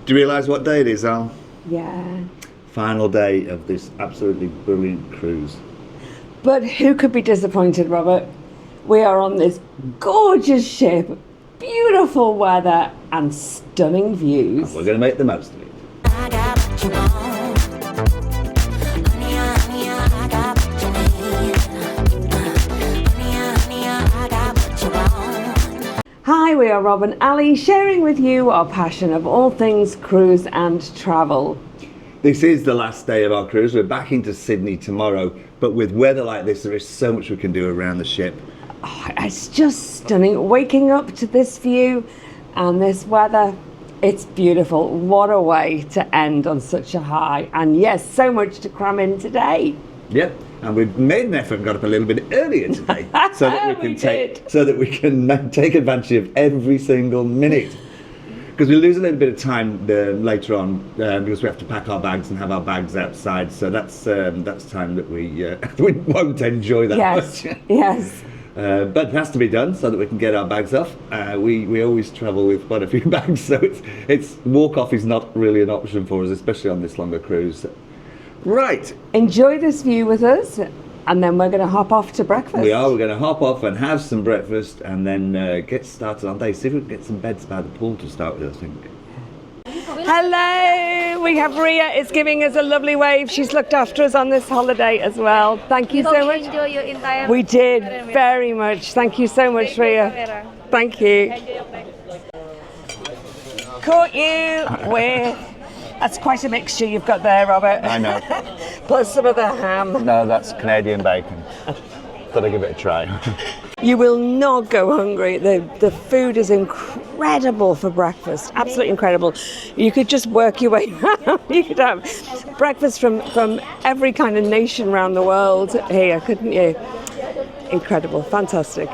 Do you realise what day it is, Al? Yeah. Final day of this absolutely brilliant cruise. But who could be disappointed, Robert? We are on this gorgeous ship, beautiful weather and stunning views. And we're going to make the most of it. I got what you want. Honey, honey, I got what you need. Honey, I got what you want. Hi, we are Rob and Ali, sharing with you our passion of all things cruise and travel. This is the last day of our cruise. We're back into Sydney tomorrow, but with weather like this, there is so much we can do around the ship. Oh, it's just stunning. Waking up to this view and this weather, it's beautiful. What a way to end on such a high. And yes, so much to cram in today. Yep, and we've made an effort and got up a little bit earlier today so that we can take advantage of every single minute. Because we lose a little bit of time later on because we have to pack our bags and have our bags outside. So that's time that we won't enjoy that much. Yes. But it has to be done so that we can get our bags off. We always travel with quite a few bags, so it's walk off is not really an option for us, especially on this longer cruise. Right. Enjoy this view with us, and then we're going to hop off to breakfast. We're going to hop off and have some breakfast, and then get started on day. See if we can get some beds by the pool to start with, I think. Hello, we have Ria is giving us a lovely wave. She's looked after us on this holiday as well. Thank you so much. Enjoy your entire We did very much. Thank you so much, Ria. Thank you. Caught you with, that's quite a mixture you've got there, Robert. I know. Plus some of the ham. No, that's Canadian bacon. Thought I'd give it a try. You will not go hungry. The food is incredible for breakfast. Absolutely incredible. You could just work your way around. You could have breakfast from every kind of nation around the world here, couldn't you? Incredible. Fantastic.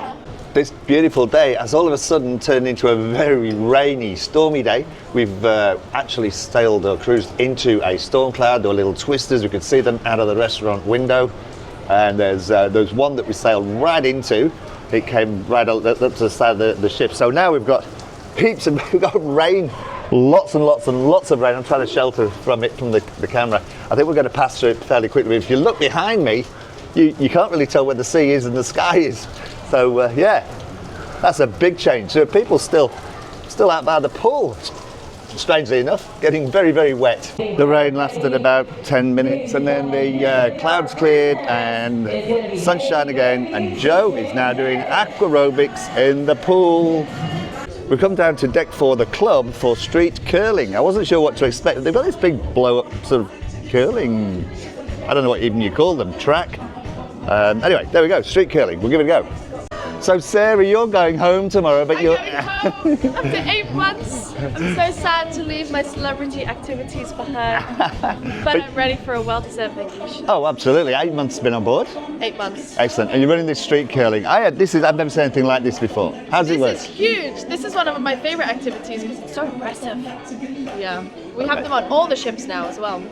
This beautiful day has all of a sudden turned into a very rainy, stormy day. We've actually sailed or cruised into a storm cloud. There were little twisters. We could see them out of the restaurant window. And there's one that we sailed right into. It came right up to the side of the ship. So now we've got heaps of, we've got rain, lots and lots and lots of rain. I'm trying to shelter from it from the camera. I think we're going to pass through it fairly quickly. If you look behind me, you can't really tell where the sea is and the sky is. So yeah, that's a big change. So people still out by the pool. Strangely enough, getting very, very wet. The rain lasted about 10 minutes and then the clouds cleared and sunshine again, and Joe is now doing aquarobics in the pool. We've come down to deck 4, the club, for street curling. I wasn't sure what to expect. They've got this big blow-up sort of curling, I don't know what even you call them, track. Anyway, there we go, street curling, we'll give it a go. So Sarah, you're going home tomorrow, but you're... Home after 8 months. I'm so sad to leave my celebrity activities behind, but I'm ready for a well-deserved vacation. Oh, absolutely. 8 months been on board? 8 months. Excellent. And you're running this street curling. I've never seen anything like this before. How does it work? This is huge. This is one of my favorite activities because it's so aggressive. Yeah. We have them on all the ships now as well.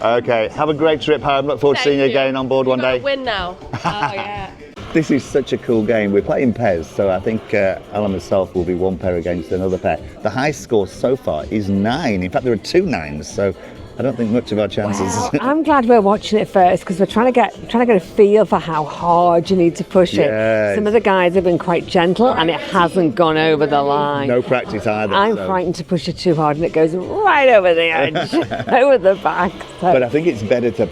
Okay. Have a great trip home. Look forward to seeing you again on board one day. Win now. Oh, yeah. This is such a cool game. We're playing pairs, so I think Al and myself will be one pair against another pair. The high score so far is 9. In fact, there are 2 9s, so I don't think much of our chances. Well, I'm glad we're watching it first because we're trying to get a feel for how hard you need to push it. Some of the guys have been quite gentle and it hasn't gone over the line. No practice either. I'm frightened to push it too hard and it goes right over the edge, over the back. So. But I think it's better to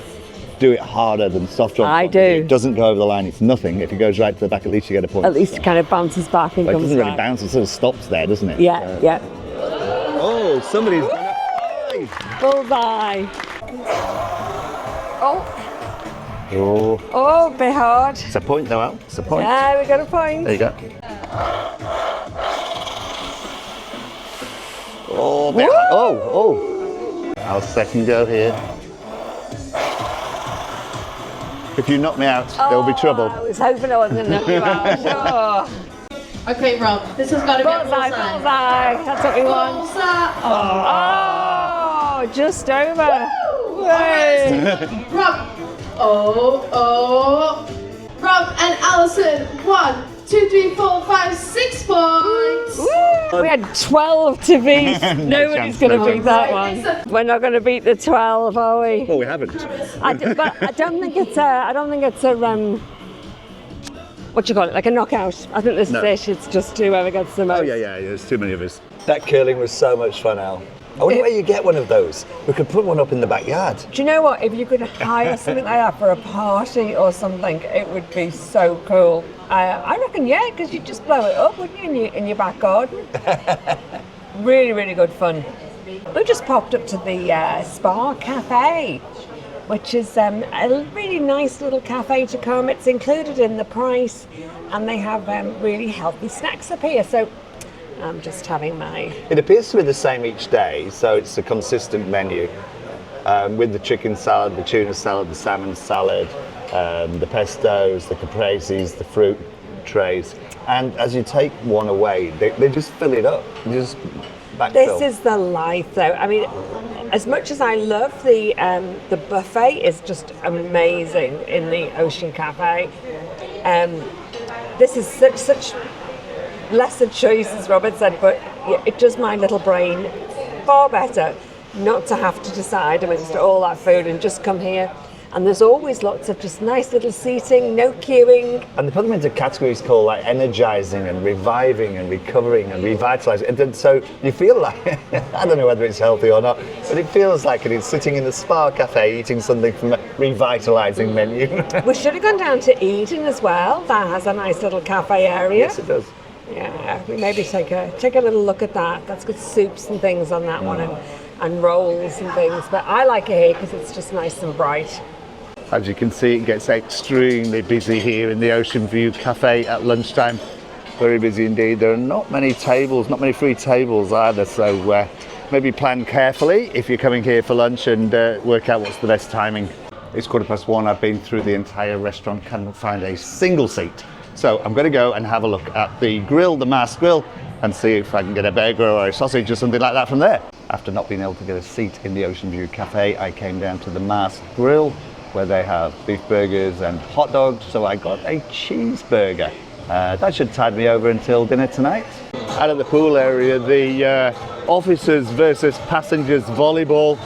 do it harder than soft drop. I do. If it doesn't go over the line, it's nothing. If it goes right to the back, at least you get a point. At least it kind of bounces back and comes back. It doesn't really back. bounce, it sort of stops there, doesn't it? Yeah, yeah. Oh, somebody's done it. Bullseye. Oh. Oh, bit hard. It's a point though, Al. It's a point. Yeah, we got a point. There you go. Oh, bit hard. Oh. Our second go here. If you knock me out, there'll be trouble. I was hoping I wasn't going to knock you out. Sure. Okay, Rob. This has got to be a Bullseye, bullseye. That's what we want. Bullseye. Oh, just over. Rob. Oh. Rob and Alison. 1, 2, 3, 4, 5, 6 points. We had 12 to beat. Nobody's chance, going to no beat that one. We're not going to beat the 12, are we? Well, we haven't. But I don't think it's a what do you call it? Like a knockout. I think this No. dish it's just whoever gets the most. Oh yeah, there's too many of us. That curling was so much fun, Al. I wonder where you get one of those. We could put one up in the backyard. Do you know what? If you could hire something like that for a party or something, it would be so cool. I reckon, yeah, because you'd just blow it up, wouldn't you, in your back garden? Really, really good fun. We just popped up to the Spa Cafe, which is a really nice little cafe to come. It's included in the price, and they have really healthy snacks up here. So I'm just having my... It appears to be the same each day, so it's a consistent menu with the chicken salad, the tuna salad, the salmon salad, the pestos, the capreses, the fruit trays. And as you take one away, they just fill it up. They just backfill. This is the life, though. I mean, as much as I love the buffet is just amazing in the Ocean Cafe. This is such lesser choice, as Robert said, but it does my little brain far better not to have to decide amidst all that food and just come here. And there's always lots of just nice little seating, no queuing. And they put them into categories called like energizing and reviving and recovering and revitalizing. And then, so you feel like, I don't know whether it's healthy or not, but it feels like it is sitting in a spa cafe eating something from a revitalizing menu. We should have gone down to Eden as well. That has a nice little cafe area. Yes, it does. Yeah, we maybe take a little look at that. That's got soups and things on that one and rolls and things. But I like it here because it's just nice and bright. As you can see, it gets extremely busy here in the Ocean View Cafe at lunchtime. Very busy indeed. There are not many tables, not many free tables either, so maybe plan carefully if you're coming here for lunch and work out what's the best timing. It's 1:15. I've been through the entire restaurant, cannot find a single seat. So I'm going to go and have a look at the grill, the Mast Grill, and see if I can get a burger or a sausage or something like that from there. After not being able to get a seat in the Ocean View Cafe, I came down to the Mast Grill, where they have beef burgers and hot dogs, so I got a cheeseburger. That should tide me over until dinner tonight. Out of the pool area, the officers versus passengers volleyball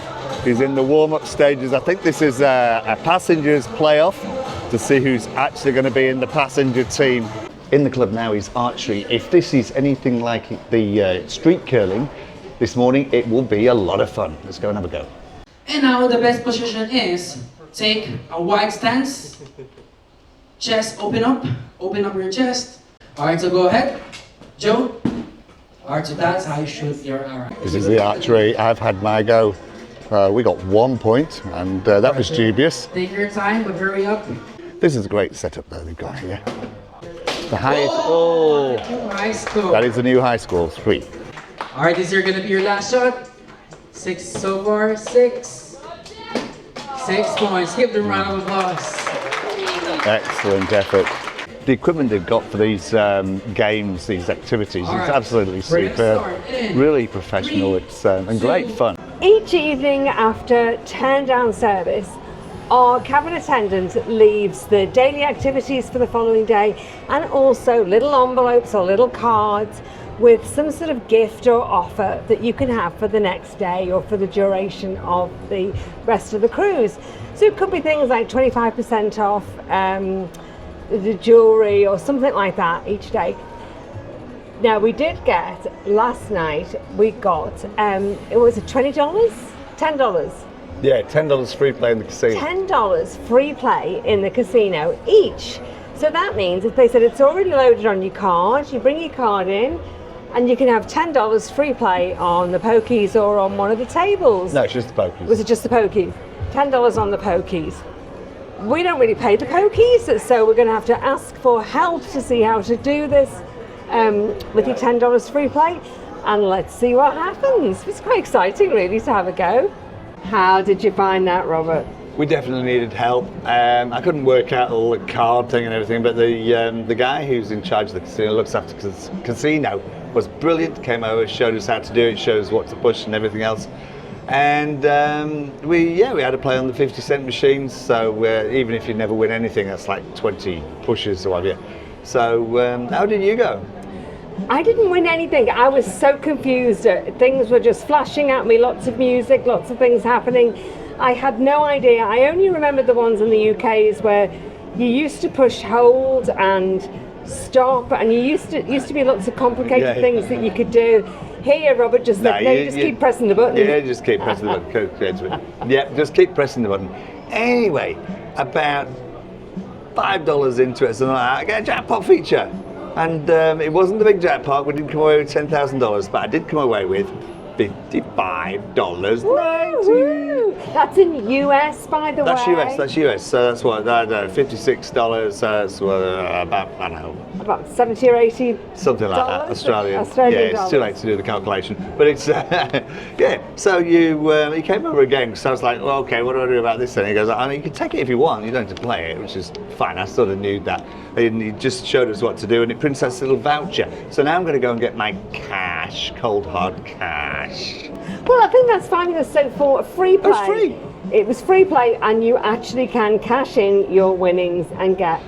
is in the warm-up stages. I think this is a passengers playoff to see who's actually going to be in the passenger team. In the club now is Archery. If this is anything like the street curling this morning, it will be a lot of fun. Let's go and have a go. And now the best position is take a wide stance, chest open up your chest. Alright, so go ahead, Joe. Alright, so that's how you shoot your arrow. This is the Archery. I've had my go. We got 1 point, and that was dubious. Take your time, but hurry up. This is a great setup that they've got here. The highest, oh, High score. that is the new high score, 3. Alright, this is gonna be your last shot. 6 so far, 6. 6 points. Give them a round of applause. Excellent effort. The equipment they've got for these games, these activities, is absolutely superb. Really professional, it's and great fun. Each evening after turn down service, our cabin attendant leaves the daily activities for the following day and also little envelopes or little cards with some sort of gift or offer that you can have for the next day or for the duration of the rest of the cruise. So it could be things like 25% off the jewellery or something like that each day. Now we did get, last night we got, it was $20? $10? Yeah, $10 free play in the casino. $10 free play in the casino each. So that means if they said it's already loaded on your card, you bring your card in and you can have $10 free play on the pokies or on one of the tables. No, it's just the pokies. Was it just the pokies? $10 on the pokies. We don't really pay the pokies, so we're going to have to ask for help to see how to do this with your $10 free play, and let's see what happens. It's quite exciting really to have a go. How did you find that, Robert? We definitely needed help. I couldn't work out all the card thing and everything, but the guy who's in charge of the casino, looks after the casino, was brilliant. Came over, showed us how to do it, showed us what to push and everything else. And we had to play on the 50-cent machines. So even if you never win anything, that's like 20 pushes or whatever. So how did you go? I didn't win anything. I was so confused. Things were just flashing at me, lots of music, lots of things happening. I had no idea. I only remember the ones in the UK's where you used to push hold and stop, and you used to be lots of complicated things that you could do. Here, Robert just said, you keep pressing the button. Yeah, just keep pressing the button. Yeah, just keep pressing the button. Anyway, about $5 into it, so I get a jackpot feature. And it wasn't the big jackpot, we didn't come away with $10,000, but I did come away with $55.90. That's in US, by the way. That's US. So that's what, $56. That's about, I don't know. About 70 or 80. Something like that, Australian. Australian it's too late to do the calculation. But it's, yeah. So he came over again, so I was like, well, okay, what do I do about this then? He goes, I mean, you can take it if you want, you don't have to play it, which is fine. I sort of knew that. And he just showed us what to do, and it prints us a little voucher. So now I'm going to go and get my cash, cold hard cash. Well, I think that's fine because so for free play. It was free. It was free play, and you actually can cash in your winnings and get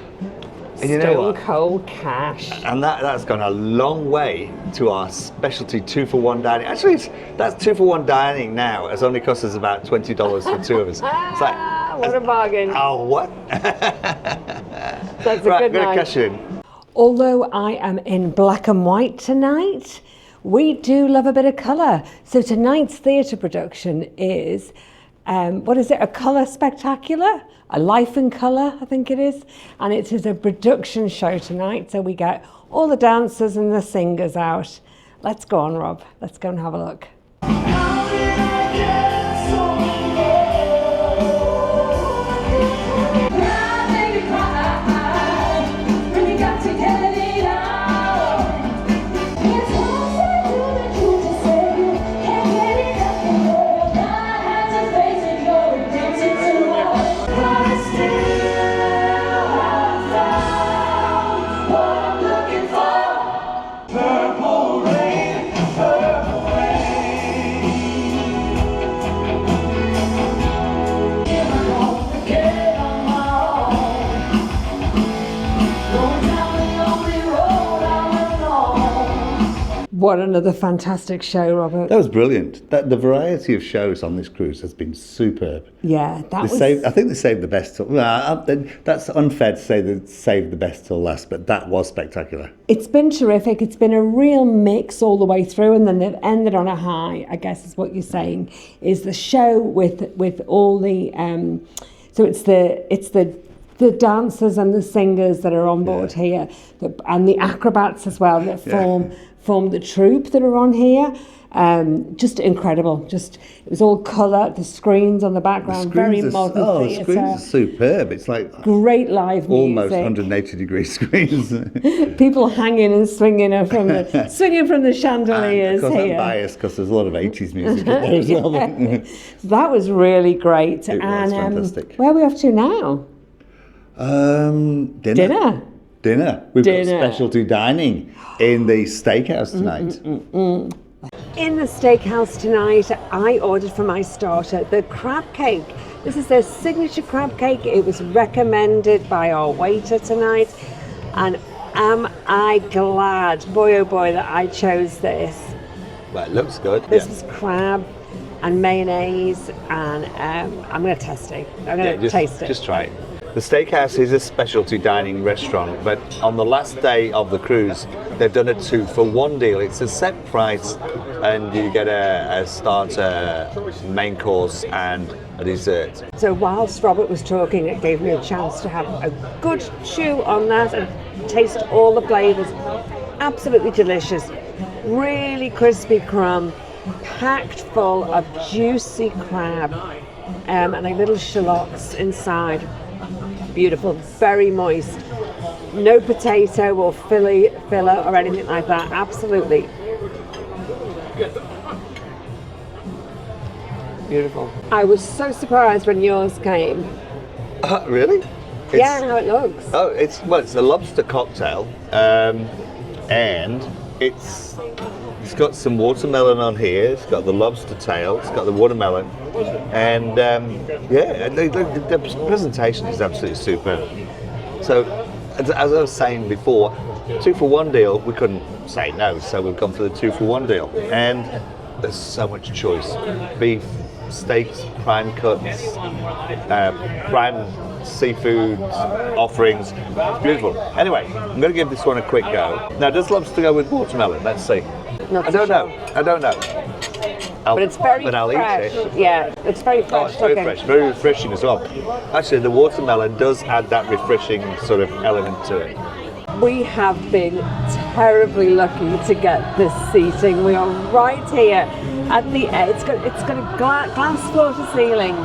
stone cold cash. And that's gone a long way to our specialty 2-for-1 dining. Actually, that's 2-for-1 dining now. It's only cost us about $20 for two of us. It's like, what a bargain. Oh, what? That's a right, good I'm going to night. cash in. Although I am in black and white tonight, we do love a bit of colour. So tonight's theatre production is, what is it, a colour spectacular? A life in colour, I think it is. And it is a production show tonight, so we get all the dancers and the singers out. Let's go on, Rob. Let's go and have a look. What another fantastic show, Robert. That was brilliant. The variety of shows on this cruise has been superb. Yeah, I think they saved the best till... that's unfair to say they saved the best till last, but that was spectacular. It's been terrific. It's been a real mix all the way through, and then they've ended on a high, I guess is what you're saying, is the show with all the... so it's the dancers and the singers that are on board here, and the acrobats as well that form the troupe that are on here. Just incredible. It was all colour, the screens on the background, very modern theatre. The screens are superb. It's like great live music. Almost 180-degree screens. People hanging and swinging from the chandeliers and of course, here. I'm biased because there's a lot of 80s music in there as well. That was really great. It was fantastic. Where are we off to now? Dinner. We've got specialty dining in the steakhouse tonight. In the steakhouse tonight, I ordered for my starter the crab cake. This is their signature crab cake. It was recommended by our waiter tonight. And am I glad, boy oh boy, that I chose this. Well, it looks good. This is crab and mayonnaise, and I'm going to test it. I'm going to taste it. Just try it. The steakhouse is a specialty dining restaurant, but on the last day of the cruise, they've done a 2-for-1 deal. It's a set price, and you get a starter, main course, and a dessert. So whilst Robert was talking, it gave me a chance to have a good chew on that and taste all the flavours. Absolutely delicious. Really crispy crumb, packed full of juicy crab, and like little shallots inside. Beautiful, very moist. No potato or filler or anything like that. Absolutely. Beautiful. I was so surprised when yours came. Really? How it looks. Oh, it's a lobster cocktail, and it's got some watermelon on here. It's got the lobster tail. It's got the watermelon, and the presentation is absolutely superb. So as I was saying before, 2-for-1 deal, we couldn't say no, so we've gone for the 2-for-1 deal. And there's so much choice. Beef, steaks, prime cuts, prime seafood offerings. It's beautiful. Anyway, I'm going to give this one a quick go. Now, does lobster go with watermelon? Let's see. Not I don't so know. I don't know. But it's very I'll fresh. eat it. Yeah, it's very Oh, fresh it's very looking. fresh, very refreshing as well. Actually, the watermelon does add that refreshing sort of element to it. We have been terribly lucky to get this seating. We are right here at the edge. It's got a glass floor to ceiling,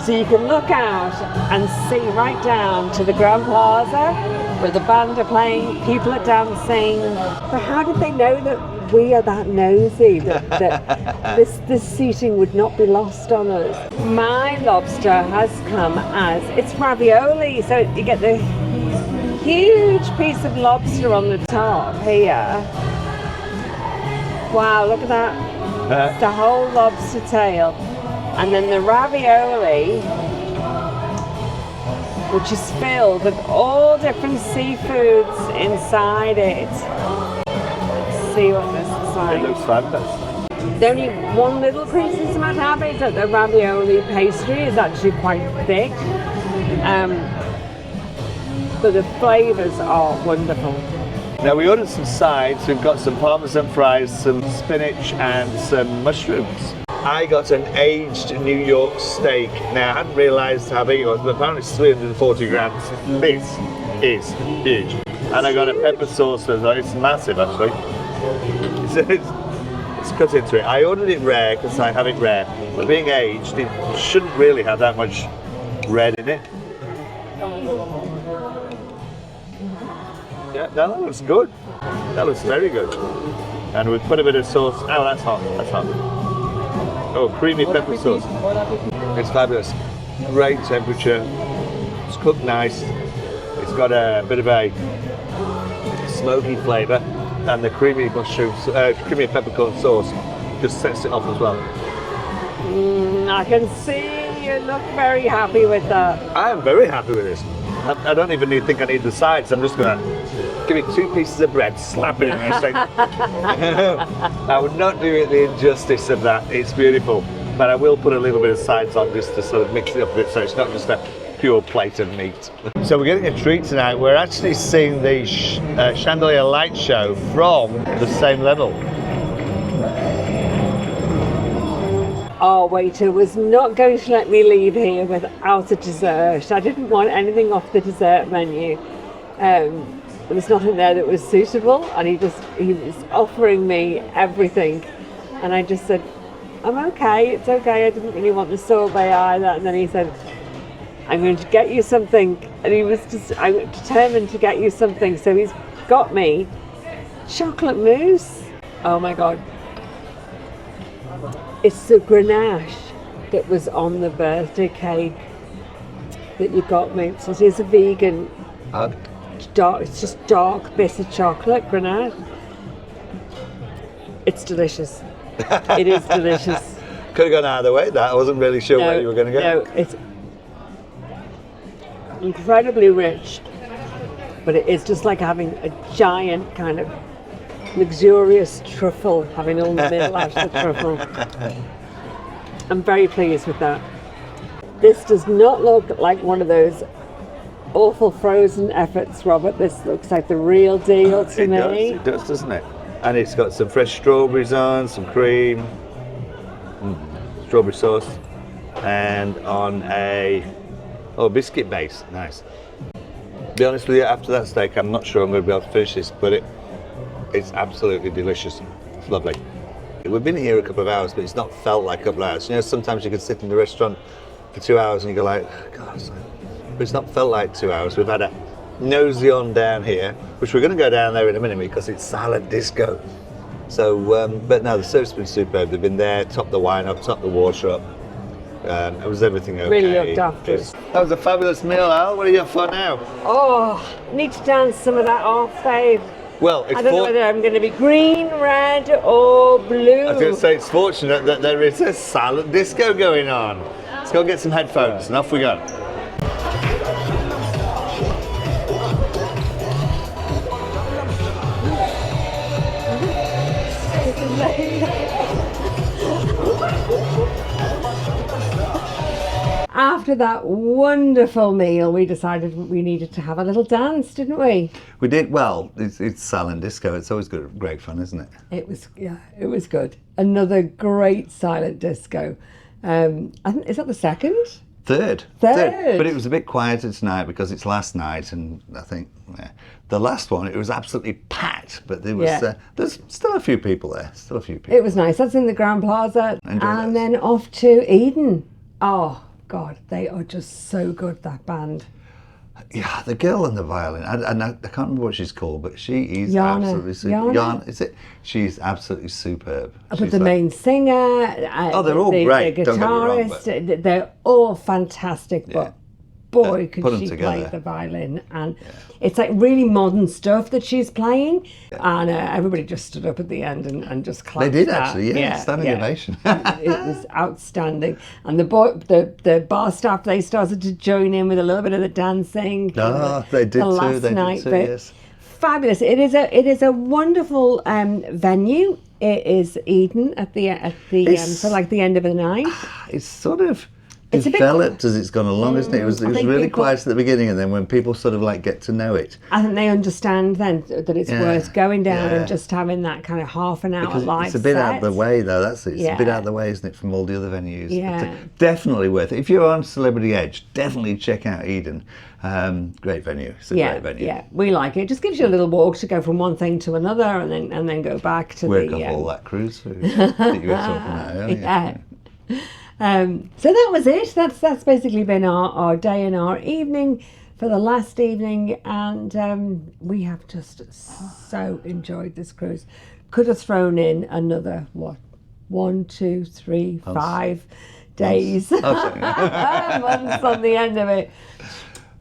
so you can look out and see right down to the Grand Plaza where the band are playing, people are dancing. But how did they know that we are that nosy, that this seating would not be lost on us? My lobster has come as, it's ravioli, so you get the huge piece of lobster on the top here. Wow, look at that. It's the whole lobster tail. And then the ravioli, which is filled with all different seafoods inside it. Let's see what this is like. It looks fabulous. The only one little criticism I'd have is that the ravioli pastry is actually quite thick. But the flavours are wonderful. Now we ordered some sides. We've got some parmesan fries, some spinach and some mushrooms. I got an aged New York steak. Now I hadn't realised how big it was, but apparently it's 340 grams. This is huge. And I got a pepper sauce as well. It's massive actually. It's cut into it. I ordered it rare because I have it rare. But being aged, it shouldn't really have that much red in it. Yeah, no, that looks good. That looks very good. And we've put a bit of sauce. Oh, that's hot. That's hot. Oh, creamy pepper sauce. It's fabulous. Great temperature. It's cooked nice. It's got a bit of a smoky flavour, and the creamy mushrooms, creamy peppercorn sauce just sets it off as well. I can see you look very happy with that. I am very happy with this. I don't even think I need the sides. I'm just going to give it 2 pieces of bread, slap it in there, say, I would not do it the injustice of that. It's beautiful. But I will put a little bit of sides on just to sort of mix it up a bit so it's not just a pure plate of meat. So we're getting a treat tonight. We're actually seeing the chandelier light show from the same level. Our waiter was not going to let me leave here without a dessert. I didn't want anything off the dessert menu. There was nothing there that was suitable, and he was offering me everything. And I just said, I'm okay, it's okay. I didn't really want the sorbet either. And then he said, I'm going to get you something. And he was I'm determined to get you something. So he's got me chocolate mousse. Oh my God. It's the Grenache that was on the birthday cake that you got me. So it is a vegan, dark, it's just dark bitter chocolate Grenache. It's delicious. It is delicious. Could have gone either way, that. I wasn't really sure where you were going to go. No, it's incredibly rich, but it is just like having a giant kind of luxurious truffle, having all the middle out of the truffle. I'm very pleased with that. This does not look like one of those awful frozen efforts, Robert. This looks like the real deal to me. It does, doesn't it? And it's got some fresh strawberries on, some cream, strawberry sauce, and on a biscuit base. Nice. To be honest with you, after that steak, I'm not sure I'm going to be able to finish this, but it's absolutely delicious. It's lovely. We've been here a couple of hours, but it's not felt like a couple of hours. You know, sometimes you can sit in the restaurant for 2 hours and you go like, God, but it's not felt like 2 hours. We've had a nosy on down here, which we're going to go down there in a minute because it's silent disco. So, but no, the service has been superb. They've been there, topped the wine up, topped the water up. It was everything okay. Really looked after us. That was a fabulous meal, Al. What are you up for now? Oh, need to dance some of that off, babe. Well, it's I don't know whether I'm going to be green, red, or blue. I was going to say it's fortunate that there is a silent disco going on. Let's go get some headphones and off we go. after that wonderful meal, we decided we needed to have a little dance, didn't we? We did. Well, it's silent disco. It's always good, great fun, isn't it? It was good. Another great silent disco. I think, is that the second? Third. Third. But it was a bit quieter tonight because it's last night, and I think the last one, it was absolutely packed, but there was there's still a few people there. Still a few people. It was nice. That's in the Grand Plaza. And then off to Eden. Oh, God, they are just so good, that band. Yeah, the girl on the violin, and I can't remember what she's called, but she is Yana. absolutely superb. Yana, is it? She's absolutely superb. But the main singer, they're all great. The Don't get me wrong, guitarist, they're all fantastic, but boy, put could them she together. play the violin. And it's like really modern stuff that she's playing. And everybody just stood up at the end and just clapped. They did that. actually, standing ovation. It was outstanding. And the bar staff, they started to join in with a little bit of the dancing. Oh, they did the too. last They night did too. bit. Yes. Fabulous. It is a wonderful venue. It is Eden at the so like the end of the night. It's sort of It's a bit developed as it's gone along, isn't it? It was I think really people- quiet at the beginning, and then when people sort of like get to know it, I think they understand then that it's worth going down yeah. and just having that kind of half an hour because live it's a bit out set. of the way though. That's it. It's a bit Yeah. out of the way, isn't it, from all the other venues? Yeah. But, definitely worth it. If you're on Celebrity Edge, definitely check out Eden. Great venue. It's a great venue. Yeah, we like it. It just gives you a little walk to go from one thing to another, and then go back to Work the off all that cruise food that you were talking about earlier. yeah. So that was it. That's basically been our day and our evening for the last evening, and we have just so enjoyed this cruise. Could have thrown in another 1, 2, 3, 5 days, months on the end of it.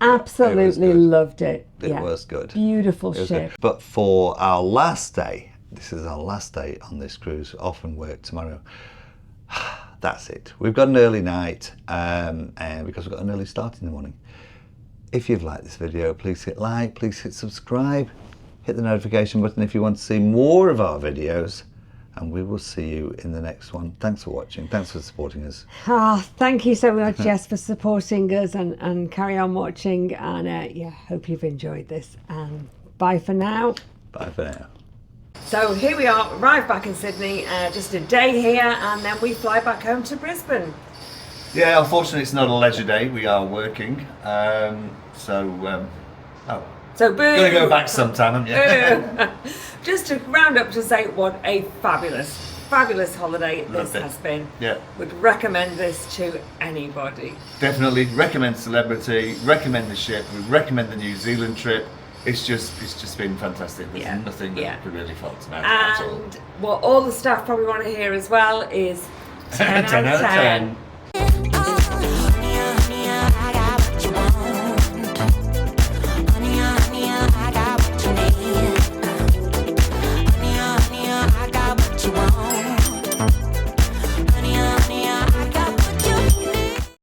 Absolutely good. loved it. It was good. Beautiful It was ship. good. But for our last day, this is our last day on this cruise. Off and work tomorrow. That's it. We've got an early night, and because we've got an early start in the morning. If you've liked this video, please hit like, please hit subscribe, hit the notification button if you want to see more of our videos, and we will see you in the next one. Thanks for watching. Thanks for supporting us. Thank you so much, Jess, for supporting us, and carry on watching. And hope you've enjoyed this. And bye for now. Bye for now. So here we are, arrived back in Sydney, just a day here, and then we fly back home to Brisbane. Yeah, unfortunately it's not a leisure day. We are working. So So boo! gonna go back sometime, haven't you? Just to round up to say what a fabulous holiday this Loved it. has been. Yeah. Would recommend this to anybody. Definitely recommend Celebrity, recommend the ship, we recommend the New Zealand trip. It's just been fantastic. There's nothing that we could really fault about it at all. And what all the staff probably want to hear as well is 10 10 out of 10.